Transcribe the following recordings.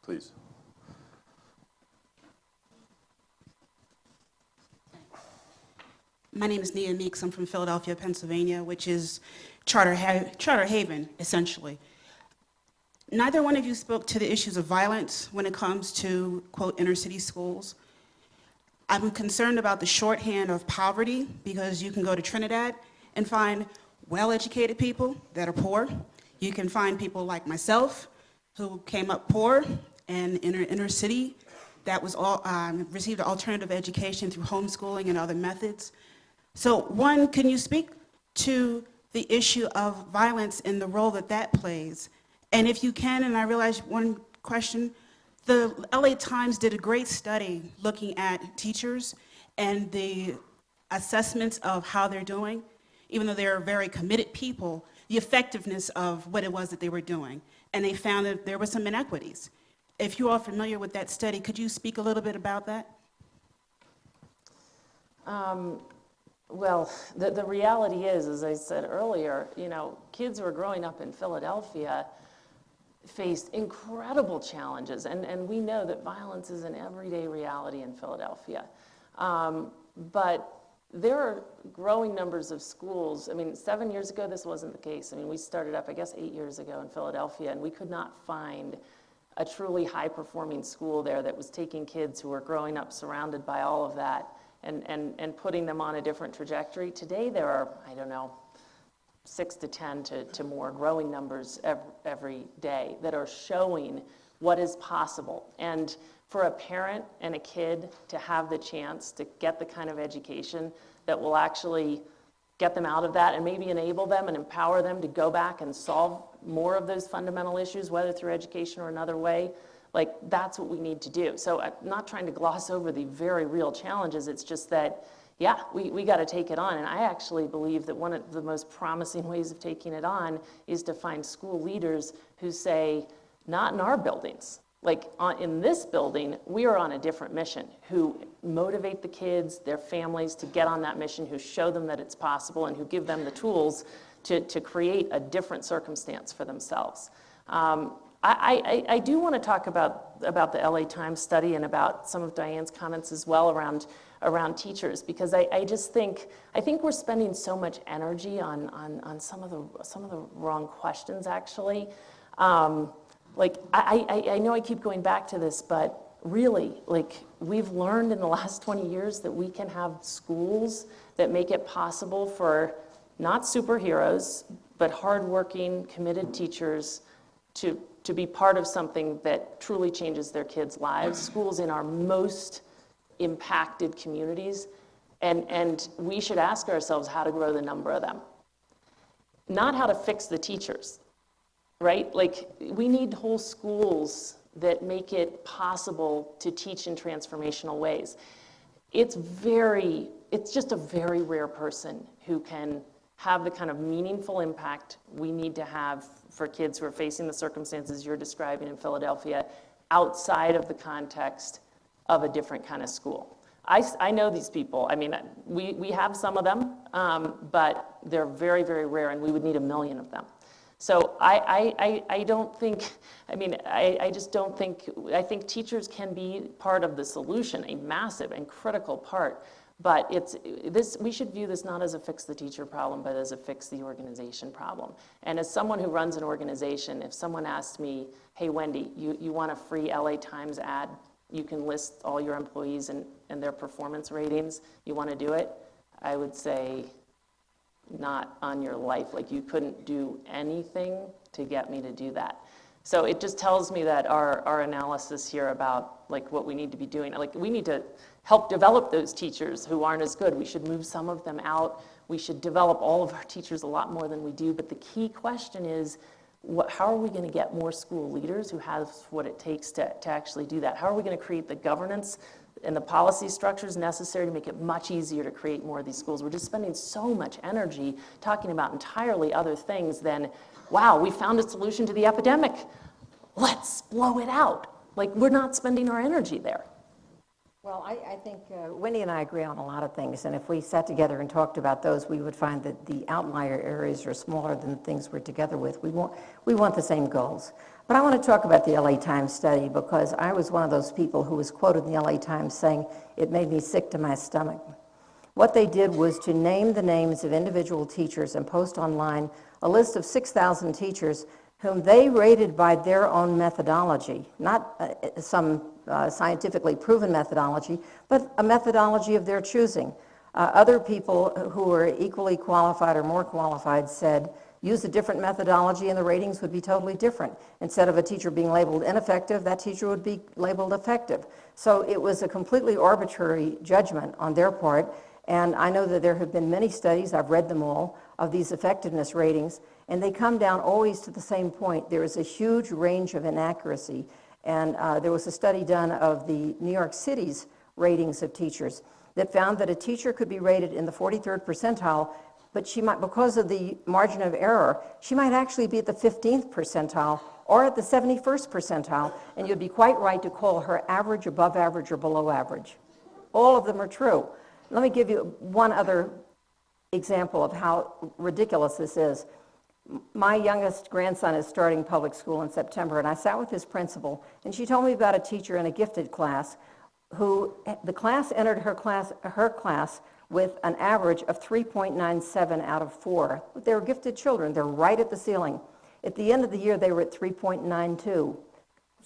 Please. My name is Nia Meeks. I'm from Philadelphia, Pennsylvania, which is Charter Haven, essentially. Neither one of you spoke to the issues of violence when it comes to, quote, inner city schools. I'm concerned about the shorthand of poverty because you can go to Trinidad and find well-educated people that are poor. You can find people like myself who came up poor and in an inner city that was received an alternative education through homeschooling and other methods. So one, can you speak to the issue of violence and the role that that plays? And if you can, and I realize one question, the LA Times did a great study looking at teachers and the assessments of how they're doing, even though they're very committed people, the effectiveness of what it was that they were doing. And they found that there were some inequities. If you are familiar with that study, could you speak a little bit about that? Well, the reality is, as I said earlier, kids who are growing up in Philadelphia faced incredible challenges, and we know that violence is an everyday reality in Philadelphia. But there are growing numbers of schools. I mean, 7 years ago, this wasn't the case. I mean, we started up, I guess, 8 years ago in Philadelphia, and we could not find a truly high-performing school there that was taking kids who were growing up surrounded by all of that and putting them on a different trajectory. Today, there are, I don't know, 6 to 10 to more growing numbers every day that are showing what is possible. And for a parent and a kid to have the chance to get the kind of education that will actually get them out of that and maybe enable them and empower them to go back and solve more of those fundamental issues, whether through education or another way, like that's what we need to do. So I'm not trying to gloss over the very real challenges. It's just that, yeah, we got to take it on. And I actually believe that one of the most promising ways of taking it on is to find school leaders who say, not in our buildings. Like in this building, we are on a different mission, who motivate the kids, their families to get on that mission, who show them that it's possible and who give them the tools to create a different circumstance for themselves. I do want to talk about the LA Times study and about some of Diane's comments as well around teachers, because I think we're spending so much energy on some of the wrong questions actually. Like I know I keep going back to this, but really, like we've learned in the last 20 years that we can have schools that make it possible for not superheroes, but hardworking, committed teachers to be part of something that truly changes their kids' lives. Schools in our most impacted communities, and we should ask ourselves how to grow the number of them. Not how to fix the teachers, right? Like, we need whole schools that make it possible to teach in transformational ways. It's just a very rare person who can have the kind of meaningful impact we need to have for kids who are facing the circumstances you're describing in Philadelphia outside of the context of a different kind of school. I know these people. I mean, we have some of them, but they're very, very rare, and we would need 1 million of them. So I don't think, I just don't think, I think teachers can be part of the solution, a massive and critical part, but we should view this not as a fix the teacher problem, but as a fix the organization problem. And as someone who runs an organization, if someone asked me, hey Wendy, you want a free LA Times ad? You can list all your employees and their performance ratings, you want to do it? I would say, not on your life. Like, you couldn't do anything to get me to do that. So it just tells me that our analysis here about like what we need to be doing, like we need to help develop those teachers who aren't as good. We should move some of them out. We should develop all of our teachers a lot more than we do. But the key question is, how are we going to get more school leaders who have what it takes to actually do that? How are we going to create the governance and the policy structures necessary to make it much easier to create more of these schools? We're just spending so much energy talking about entirely other things than, wow, we found a solution to the epidemic. Let's blow it out. Like, we're not spending our energy there. Well, I think Wendy and I agree on a lot of things, and if we sat together and talked about those, we would find that the outlier areas are smaller than the things we're together with. We want the same goals. But I want to talk about the LA Times study because I was one of those people who was quoted in the LA Times saying it made me sick to my stomach. What they did was to name the names of individual teachers and post online a list of 6,000 teachers whom they rated by their own methodology, not some scientifically proven methodology, but a methodology of their choosing. Other people who were equally qualified or more qualified said, use a different methodology and the ratings would be totally different. Instead of a teacher being labeled ineffective, that teacher would be labeled effective. So it was a completely arbitrary judgment on their part, and I know that there have been many studies, I've read them all, of these effectiveness ratings, and they come down always to the same point. There is a huge range of inaccuracy, and there was a study done of the New York City's ratings of teachers that found that a teacher could be rated in the 43rd percentile, but she might, because of the margin of error, she might actually be at the 15th percentile or at the 71st percentile, and you'd be quite right to call her average, above average, or below average. All of them are true. Let me give you one other example of how ridiculous this is. My youngest grandson is starting public school in September, and I sat with his principal, and she told me about a teacher in a gifted class who, the class entered her class with an average of 3.97 out of 4. They were gifted children. They're right at the ceiling. At the end of the year, they were at 3.92.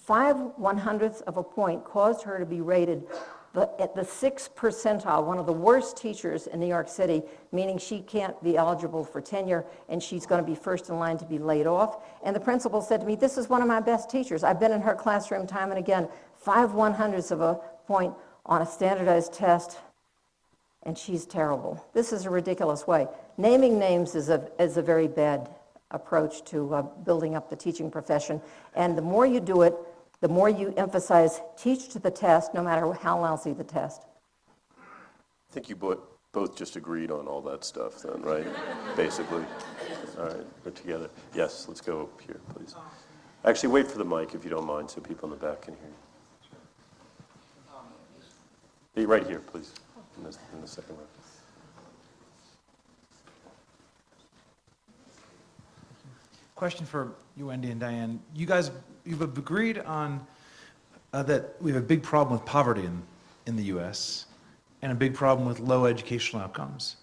5/100ths of a point caused her to be rated at the 6th percentile, one of the worst teachers in New York City, meaning she can't be eligible for tenure and she's going to be first in line to be laid off. And the principal said to me, this is one of my best teachers. I've been in her classroom time and again, 5/100ths of a point on a standardized test, and she's terrible. This is a ridiculous way. Naming names is a very bad approach to building up the teaching profession, and the more you do it, the more you emphasize teach to the test, no matter how lousy the test. I think you both just agreed on all that stuff then, right? Basically. All right, we're together. Yes, let's go up here, please. Actually, wait for the mic if you don't mind so people in the back can hear you. Be right here, please, in the second row. Question for you, Wendy and Diane. You've agreed on that we have a big problem with poverty in the U.S. and a big problem with low educational outcomes.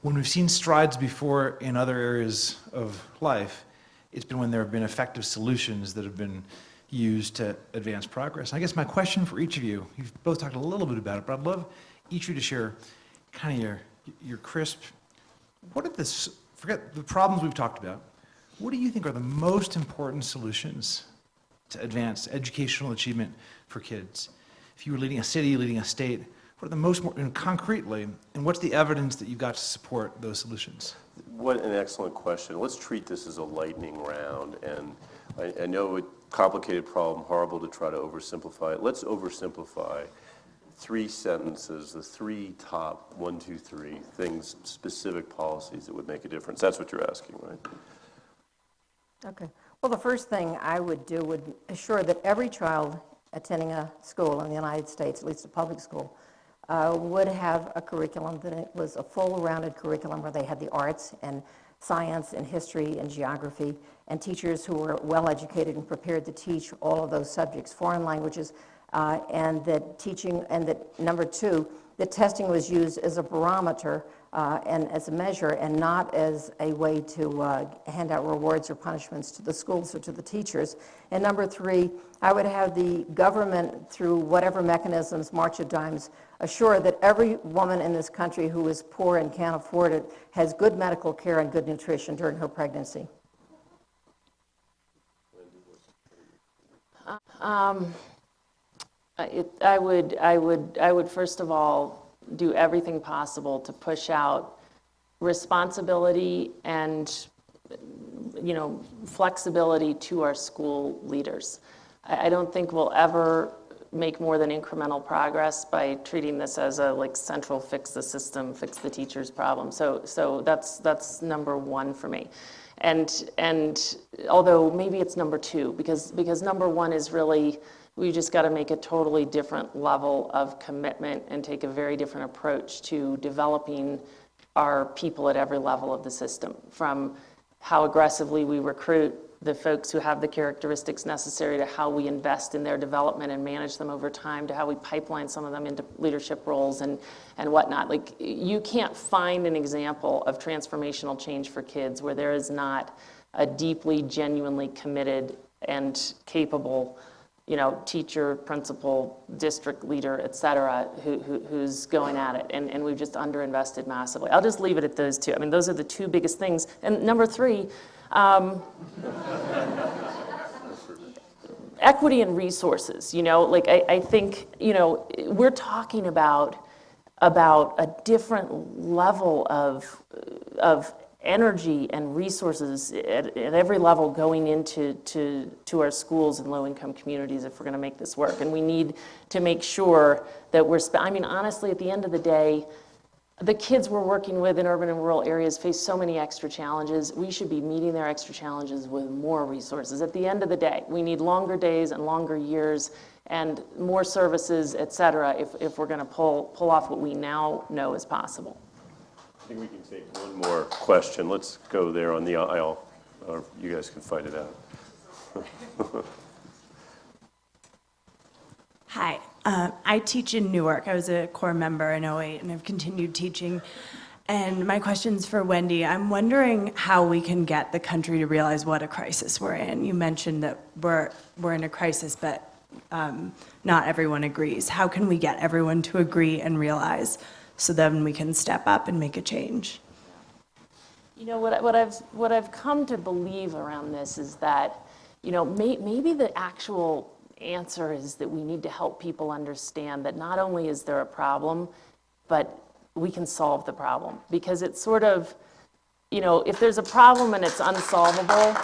When we've seen strides before in other areas of life, it's been when there have been effective solutions that have been used to advance progress. I guess my question for each of you, you've both talked a little bit about it, but I'd love each of you to share kind of your crisp, forget the problems we've talked about, what do you think are the most important solutions to advance educational achievement for kids? If you were leading a city, leading a state, what are the most important, concretely, and what's the evidence that you've got to support those solutions? What an excellent question. Let's treat this as a lightning round, and I know a complicated problem, horrible to try to oversimplify it. Let's oversimplify 3 sentences, the 3 top 1, 2, 3 things, specific policies that would make a difference. That's what you're asking, right? Okay. Well, the first thing I would do would assure that every child attending a school in the United States, at least a public school, would have a curriculum that it was a full rounded curriculum where they had the arts and science and history and geography, and teachers who were well educated and prepared to teach all of those subjects, foreign languages, and that number 2, that testing was used as a barometer and as a measure and not as a way to hand out rewards or punishments to the schools or to the teachers. And number 3, I would have the government, through whatever mechanisms, March of Dimes, assure that every woman in this country who is poor and can't afford it has good medical care and good nutrition during her pregnancy. I would first of all do everything possible to push out responsibility and, flexibility to our school leaders. I don't think we'll ever make more than incremental progress by treating this as a central fix the system, fix the teacher's problem. So that's number 1 for me. And although maybe it's number 2, because number 1 is really, we just got to make a totally different level of commitment and take a very different approach to developing our people at every level of the system, from how aggressively we recruit the folks who have the characteristics necessary, to how we invest in their development and manage them over time, to how we pipeline some of them into leadership roles and whatnot. Like, you can't find an example of transformational change for kids where there is not a deeply, genuinely committed and capable, teacher, principal, district leader, et cetera, who's going at it. And we've just underinvested massively. I'll just leave it at those two. I mean, those are the two biggest things. And number three, equity and resources. I think, we're talking about a different level of energy and resources at every level going into our schools in low-income communities if we're going to make this work. And we need to make sure that honestly, at the end of the day, the kids we're working with in urban and rural areas face so many extra challenges. We should be meeting their extra challenges with more resources. At the end of the day, we need longer days and longer years and more services, et cetera, if we're going to pull off what we now know is possible. I think we can take one more question. Let's go there on the aisle, or you guys can fight it out. Hi, I teach in Newark. I was a core member in '08, and I've continued teaching. And my question's for Wendy. I'm wondering how we can get the country to realize what a crisis we're in. You mentioned that we're in a crisis, but not everyone agrees. How can we get everyone to agree and realize, so then we can step up and make a change? What I've come to believe around this is that, maybe the actual answer is that we need to help people understand that not only is there a problem, but we can solve the problem. Because it's sort of, if there's a problem and it's unsolvable,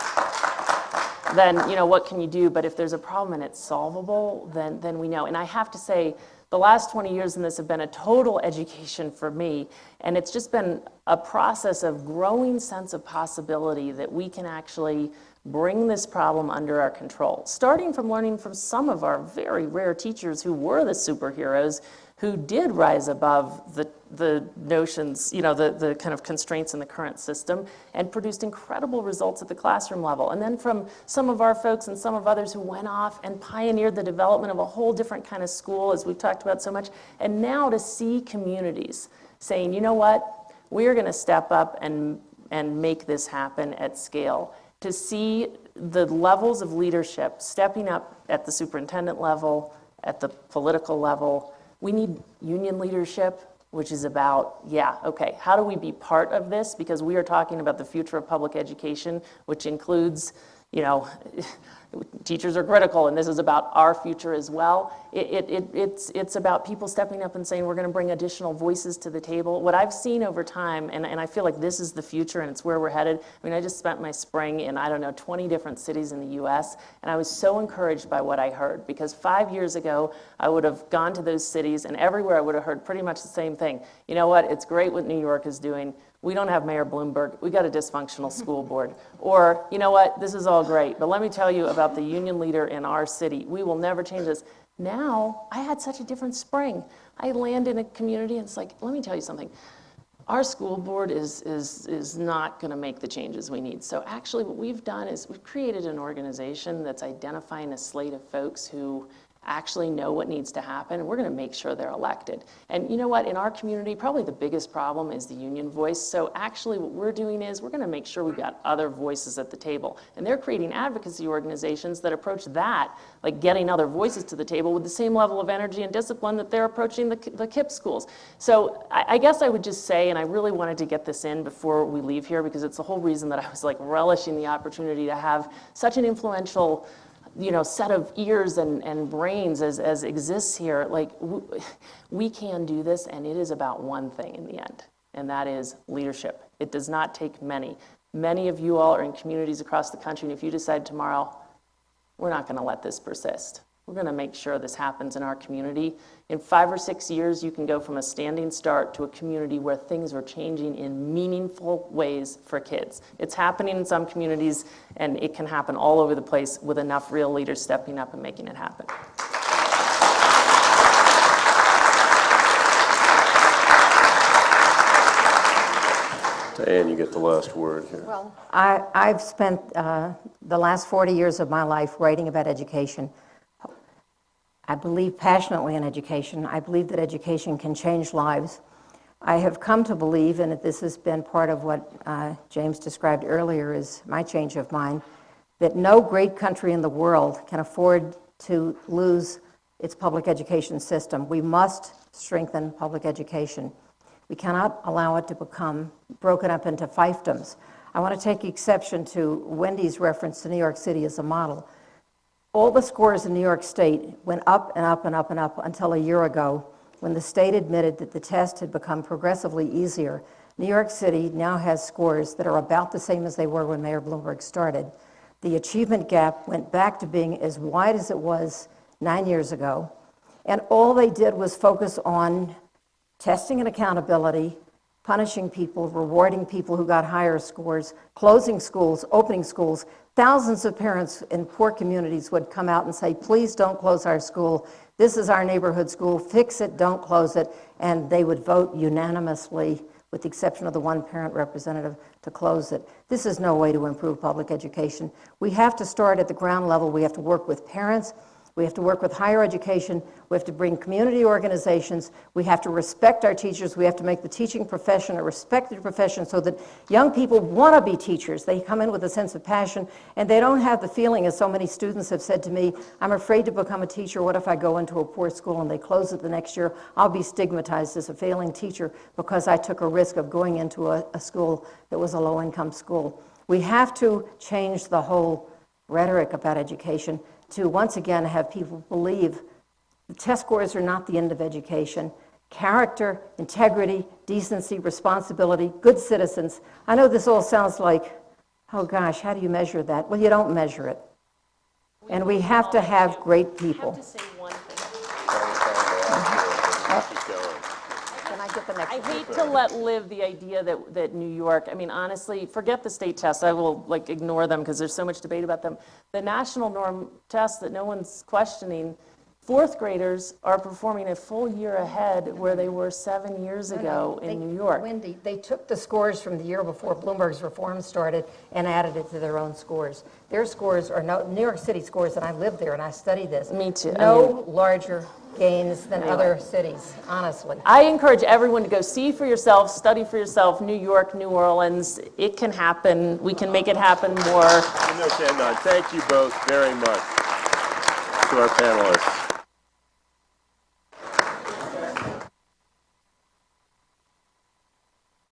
then, what can you do? But if there's a problem and it's solvable, then we know. And I have to say, the last 20 years in this have been a total education for me, and it's just been a process of growing sense of possibility that we can actually bring this problem under our control. Starting from learning from some of our very rare teachers who were the superheroes, who did rise above the notions, the kind of constraints in the current system, and produced incredible results at the classroom level. And then from some of our folks and some of others who went off and pioneered the development of a whole different kind of school, as we've talked about so much. And now to see communities saying, you know what, we're going to step up and make this happen at scale. To see the levels of leadership stepping up at the superintendent level, at the political level. We need union leadership, which is about, how do we be part of this? Because we are talking about the future of public education, which includes, teachers are critical, and this is about our future as well. It's about people stepping up and saying, we're going to bring additional voices to the table. What I've seen over time, and I feel like this is the future and it's where we're headed. I mean, I just spent my spring in, 20 different cities in the US, and I was so encouraged by what I heard, because 5 years ago, I would have gone to those cities, and everywhere I would have heard pretty much the same thing. You know what, it's great what New York is doing. We don't have Mayor Bloomberg, we got a dysfunctional school board. Or, you know what, this is all great, but let me tell you about the union leader in our city. We will never change this. Now, I had such a different spring. I land in a community and it's like, let me tell you something. Our school board is not gonna make the changes we need. So actually what we've done is we've created an organization that's identifying a slate of folks who actually know what needs to happen, and we're going to make sure they're elected. And you know what, in our community, probably the biggest problem is the union voice. So actually what we're doing is we're going to make sure we've got other voices at the table. And they're creating advocacy organizations that approach that, like getting other voices to the table, with the same level of energy and discipline that they're approaching the KIPP schools. So I guess I would just say, and I really wanted to get this in before we leave here, because it's the whole reason that I was like relishing the opportunity to have such an influential set of ears and brains as exists here. Like, we can do this, and it is about one thing in the end, and that is leadership. It does not take many. Many of you all are in communities across the country, and if you decide tomorrow, we're not going to let this persist. We're going to make sure this happens in our community. In 5 or 6 years, you can go from a standing start to a community where things are changing in meaningful ways for kids. It's happening in some communities, and it can happen all over the place with enough real leaders stepping up and making it happen. Diane, you get the last word here. Well, I've spent the last 40 years of my life writing about education. I believe passionately in education. I believe that education can change lives. I have come to believe, and this has been part of what James described earlier as my change of mind, that no great country in the world can afford to lose its public education system. We must strengthen public education. We cannot allow it to become broken up into fiefdoms. I want to take exception to Wendy's reference to New York City as a model. All the scores in New York State went up and up and up and up until a year ago when the state admitted that the test had become progressively easier. New York City now has scores that are about the same as they were when Mayor Bloomberg started. The achievement gap went back to being as wide as it was 9 years ago, and all they did was focus on testing and accountability, punishing people, rewarding people who got higher scores, closing schools, opening schools. Thousands of parents in poor communities would come out and say, please don't close our school. This is our neighborhood school. Fix it, don't close it. And they would vote unanimously, with the exception of the one parent representative, to close it. This is no way to improve public education. We have to start at the ground level. We have to work with parents. We have to work with higher education. We have to bring community organizations. We have to respect our teachers. We have to make the teaching profession a respected profession so that young people want to be teachers. They come in with a sense of passion, and they don't have the feeling, as so many students have said to me, I'm afraid to become a teacher. What if I go into a poor school and they close it the next year? I'll be stigmatized as a failing teacher because I took a risk of going into a school that was a low-income school. We have to change the whole rhetoric about education to once again have people believe the test scores are not the end of education. Character, integrity, decency, responsibility, good citizens. I know this all sounds like, oh gosh, how do you measure that? Well, you don't measure it. And we have to have great I have people. to say one thing. Keep going. Can I get the next I one? hate to let live the idea that New York, I mean, honestly, forget the state tests. I will ignore them because there's so much debate about them. The national norm tests that no one's questioning, fourth graders are performing a full year ahead where they were 7 years ago in New York. Wendy, they took the scores from the year before Bloomberg's reform started and added it to their own scores. Their scores are New York City scores, and I live there and I study this. Me too. No larger gains than other cities, honestly. I encourage everyone to go see for yourself, study for yourself, New York, New Orleans. It can happen. We can make it happen more. No, thank you both very much to our panelists.